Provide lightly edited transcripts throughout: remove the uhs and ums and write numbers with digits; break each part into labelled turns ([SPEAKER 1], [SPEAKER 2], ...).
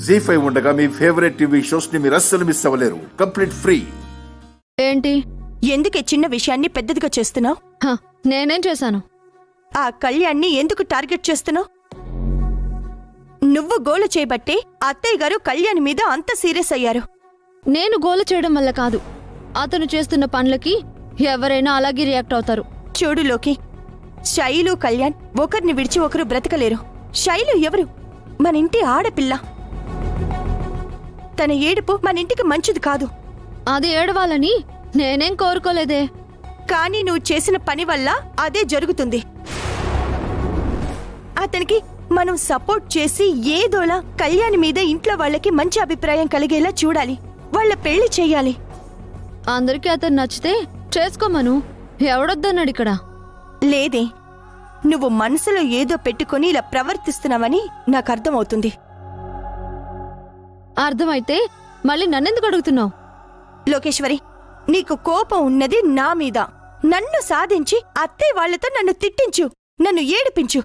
[SPEAKER 1] జీ5 ఉండగా మీ favourite TV shows ని మీరు అస్సలు మిస్ అవ్వలేరు. Complete free.
[SPEAKER 2] ఏంటి?
[SPEAKER 3] ఎందుకే చిన్న విషయాన్ని పెద్దదిగా చేస్తున్నావు?
[SPEAKER 2] నేనేం చేశాను?
[SPEAKER 3] ఆ కళ్యాణ్ని ఎందుకు టార్గెట్ చేస్తున్నావు? నువ్వు గోల చేయబట్టే అత్తయ్య గారు కళ్యాణ్ మీద అంత సీరియస్ అయ్యారు.
[SPEAKER 2] నేను గోల చేయడం వల్ల కాదు, అతను చేస్తున్న పనులకి ఎవరైనా అలాగే రియాక్ట్ అవుతారు.
[SPEAKER 3] చూడు లోకి, శైలు కళ్యాణ్ ఒకరిని విడిచి ఒకరు బ్రతకలేరు. శైలు ఎవరు? మన ఇంటి ఆడపిల్ల. తన ఏడుపు మన ఇంటికి మంచిది కాదు.
[SPEAKER 2] అది ఏడవాలని నేనేం కోరుకోలేదే.
[SPEAKER 3] కానీ నువ్వు చేసిన పని వల్ల అదే జరుగుతుంది. అతనికి మనం సపోర్ట్ చేసి ఏదోలా కళ్యాణ్ మీద ఇంట్లో వాళ్ళకి మంచి అభిప్రాయం కలిగేలా చూడాలి. వాళ్ళ పెళ్లి చెయ్యాలి.
[SPEAKER 2] అందరికీ అతను నచ్చితే చేసుకోమను. ఎవడొద్దన్నాడు ఇక్కడ?
[SPEAKER 3] లేదే, నువ్వు మనసులో ఏదో పెట్టుకుని ఇలా ప్రవర్తిస్తున్నావని నాకు అర్థమవుతుంది.
[SPEAKER 2] అర్థమైతే మళ్ళీ నన్నెందుకు అడుగుతున్నావు?
[SPEAKER 3] లోకేశ్వరి, నీకు కోపం ఉన్నది నా మీద. నన్ను సాధించి అత్తయ్య వాళ్లతో నన్ను తిట్టించు, నన్ను ఏడిపించు.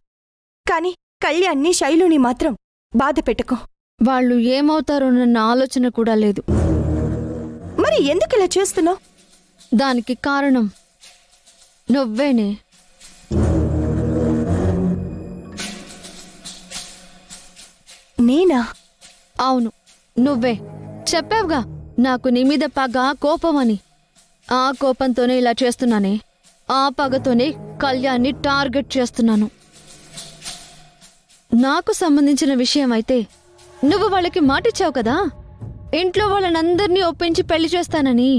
[SPEAKER 3] కాని కళ్యాణ్ని శైలుని మాత్రం బాధ పెట్టుకో.
[SPEAKER 2] వాళ్ళు ఏమవుతారోనన్న ఆలోచన కూడా లేదు.
[SPEAKER 3] మరి ఎందుకు ఇలా చేస్తున్నావు?
[SPEAKER 2] దానికి కారణం నువ్వేనే.
[SPEAKER 3] నేనా?
[SPEAKER 2] అవును, నువ్వే. చెప్పావుగా నాకు నీ మీద పగ, కోపం అని. ఆ కోపంతోనే ఇలా చేస్తున్నానే. ఆ పగతోనే కళ్యాణ్ని టార్గెట్ చేస్తున్నాను. నాకు సంబంధించిన విషయం అయితే నువ్వు వాళ్ళకి మాటిచ్చావు కదా, ఇంట్లో వాళ్ళనందరినీ ఒప్పించి పెళ్లి చేస్తానని.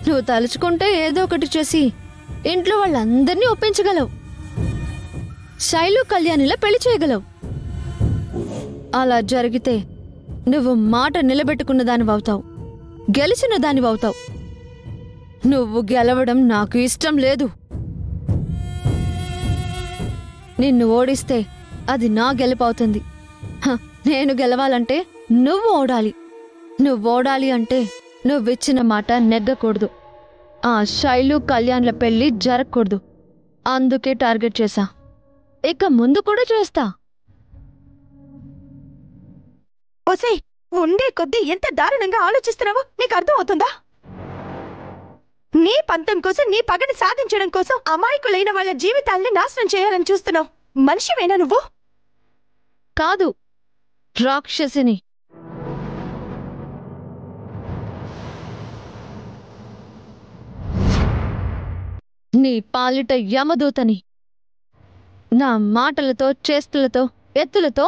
[SPEAKER 2] నువ్వు తలుచుకుంటే ఏదో ఒకటి చేసి ఇంట్లో వాళ్ళందరినీ ఒప్పించగలవు. శైలు కళ్యాణిలా పెళ్లి చేయగలవు. అలా జరిగితే నువ్వు మాట నిలబెట్టుకున్న దానివవుతావు, గెలిచిన దానివవుతావు. నువ్వు గెలవడం నాకు ఇష్టం లేదు. నిన్ను ఓడిస్తే అది నా గెలుపవుతుంది. నేను గెలవాలంటే నువ్వు ఓడాలి. నువ్వు ఓడాలి అంటే నువ్విచ్చిన మాట నెగ్గకూడదు. ఆ శైలు కళ్యాణ్ల పెళ్లి జరగకూడదు. అందుకే టార్గెట్ చేశా. ఇక ముందు కూడా చేస్తా.
[SPEAKER 3] ఓసే, ఉండే కొద్దీ ఎంత దారుణంగా ఆలోచిస్తున్నావో నీకు అర్థం అవుతుందా? నీ పంతం కోసం, నీ పగని సాధించడం కోసం అమాయకులైన వాళ్ళ జీవితాల్ని నాశనం చేయాలని చూస్తున్నావు. మనిషివేనా నువ్వు?
[SPEAKER 2] కాదు, రాక్షసిని. నీ పాలిట యమదూతని. నా మాటలతో, చేష్టలతో, ఎత్తులతో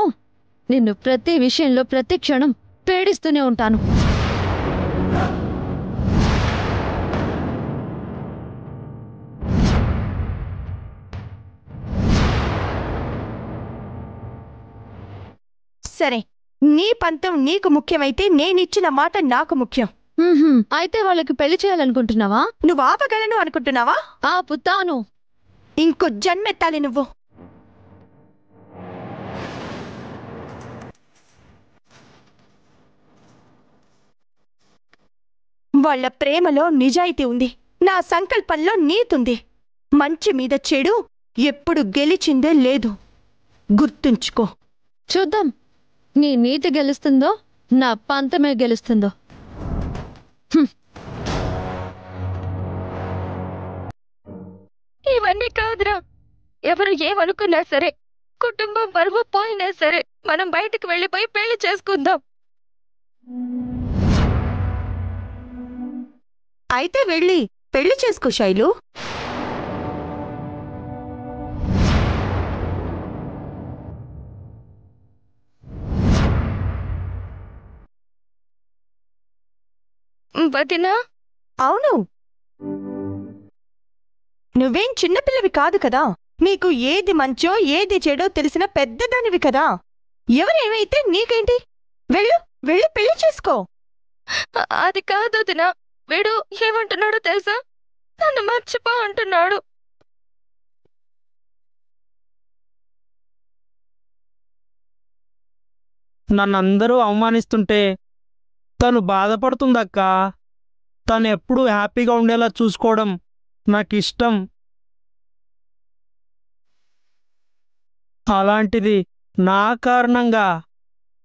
[SPEAKER 2] నిన్ను ప్రతి విషయంలో ప్రతి క్షణం పీడిస్తూనే ఉంటాను.
[SPEAKER 3] సరే, నీ పంతం నీకు ముఖ్యమైతే నేనిచ్చిన మాట నాకు ముఖ్యం.
[SPEAKER 2] అయితే వాళ్ళకి పెళ్లి చేయాలనుకుంటున్నావా?
[SPEAKER 3] నువ్వు ఆపగలను అనుకుంటున్నావా?
[SPEAKER 2] ఆపుతాను.
[SPEAKER 3] ఇంకో జన్మెత్తాలి నువ్వు. వాళ్ళ ప్రేమలో నిజాయితీ ఉంది, నా సంకల్పంలో నీతుంది. మంచి మీద చెడు ఎప్పుడు గెలిచిందే లేదు, గుర్తుంచుకో.
[SPEAKER 2] చూద్దాం, నీ నీతి గెలుస్తుందో నా పంతమే గెలుస్తుందో.
[SPEAKER 4] ఇవన్నీ కాదురా. ఎవరు ఏమనుకున్నా సరే, కుటుంబం పరువు పోయినా సరే, మనం బయటకు వెళ్ళిపోయి పెళ్లి చేసుకుందాం.
[SPEAKER 3] అయితే వెళ్ళి పెళ్లి చేసుకో శైలు.
[SPEAKER 4] వదినా?
[SPEAKER 3] అవును, నువ్వేం చిన్నపిల్లవి కాదు కదా. నీకు ఏది మంచో ఏది చెడో తెలిసిన పెద్దదానివి కదా. ఎవరేమైతే నీకేంటి? వెళ్ళు, వెళ్ళి పెళ్లి చేసుకో.
[SPEAKER 4] అది కాదు వదినా. వీడు ఏమంటున్నాడో తెలుసా? నన్ను మర్చిపో అంటున్నాడు.
[SPEAKER 5] నన్నందరూ అవమానిస్తుంటే తను బాధపడుతుందక్క. తను ఎప్పుడూ హ్యాపీగా ఉండేలా చూసుకోవడం నాకిష్టం. అలాంటిది నా కారణంగా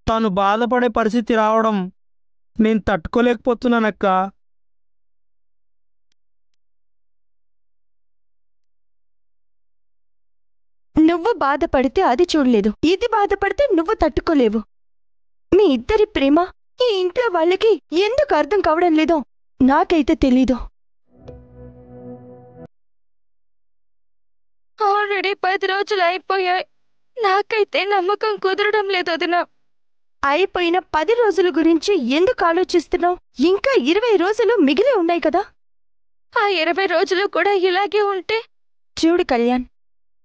[SPEAKER 5] తను బాధపడే పరిస్థితి రావడం నేను తట్టుకోలేకపోతున్నానక్క.
[SPEAKER 3] నువ్వు బాధపడితే అది చూడలేదు, ఇది బాధపడితే నువ్వు తట్టుకోలేవు. మీ ఇద్దరి ప్రేమ ఈ ఇంట్లో వాళ్ళకి ఎందుకు అర్థం కావడం లేదో నాకైతే తెలీదు.
[SPEAKER 4] ఆల్రెడీ 10 రోజులు అయిపోయాయి. నాకైతే నమ్మకం కుదరడం లేదు వదినా.
[SPEAKER 3] అయిపోయిన 10 రోజుల గురించి ఎందుకు ఆలోచిస్తున్నావు? ఇంకా 20 రోజులు మిగిలి ఉన్నాయి కదా.
[SPEAKER 4] ఆ 20 రోజులు కూడా ఇలాగే ఉంటే?
[SPEAKER 3] చూడు కళ్యాణ్,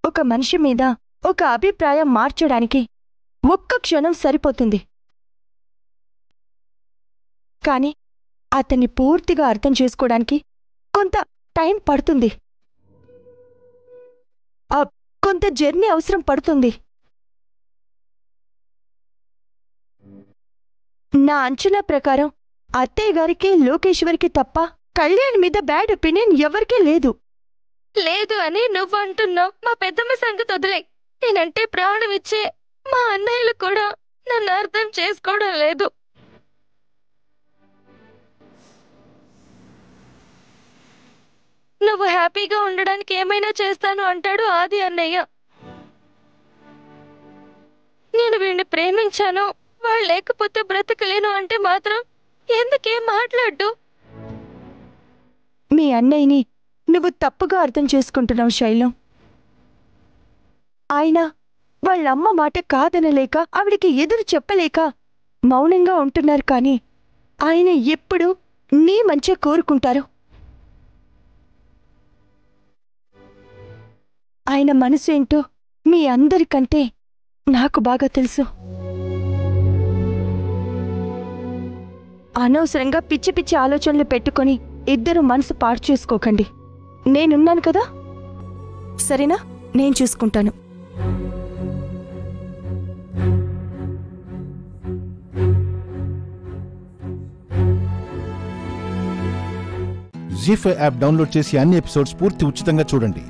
[SPEAKER 3] ఒక మనిషి మీద ఒక అభిప్రాయం మార్చడానికి ఒక్క క్షణం సరిపోతుంది, కానీ అతన్ని పూర్తిగా అర్థం చేసుకోవడానికి కొంత టైం పడుతుంది, కొంత జర్నీ అవసరం పడుతుంది. నా అంచనా ప్రకారం అత్తయ్య గారికి లోకేశ్వరికి తప్ప కళ్యాణ్ మీద బ్యాడ్ ఒపీనియన్ ఎవరికీ లేదు.
[SPEAKER 4] లేదు అని నువ్వు అంటున్నావు. మా పెద్దమ్మ సంగతి వదిలే. నేనంటే ప్రాణం ఇచ్చే మా అన్నయ్యలు కూడా నన్ను అర్థం చేసుకోవడం లేదు. నువ్వు హ్యాపీగా ఉండడానికి ఏమైనా చేస్తాను అంటాడు ఆది అన్నయ్య. నేను వీడిని ప్రేమించాను, వాళ్ళు లేకపోతే బ్రతకలేను అంటే మాత్రం ఎందుకేం మాట్లాడ్డు?
[SPEAKER 3] మీ అన్నయ్యని నువ్వు తప్పుగా అర్థం చేసుకుంటున్నావు శైలం. ఆయన వాళ్ళమ్మ మాట కాదనలేక ఆవిడికి ఎదురు చెప్పలేక మౌనంగా ఉంటున్నారు, కానీ ఆయన ఎప్పుడూ నీ మంచి కోరుకుంటారు. ఆయన మనసు ఏంటో మీ అందరికంటే నాకు బాగా తెలుసు. అనవసరంగా పిచ్చి పిచ్చి ఆలోచనలు పెట్టుకొని ఇద్దరు మనసు పాడు చేసుకోకండి. నేనున్నాను కదా, సరేనా? నేను చూసుకుంటాను.
[SPEAKER 6] జీ5 యాప్ డౌన్లోడ్ చేసి అన్ని ఎపిసోడ్స్ పూర్తి ఉచితంగా చూడండి.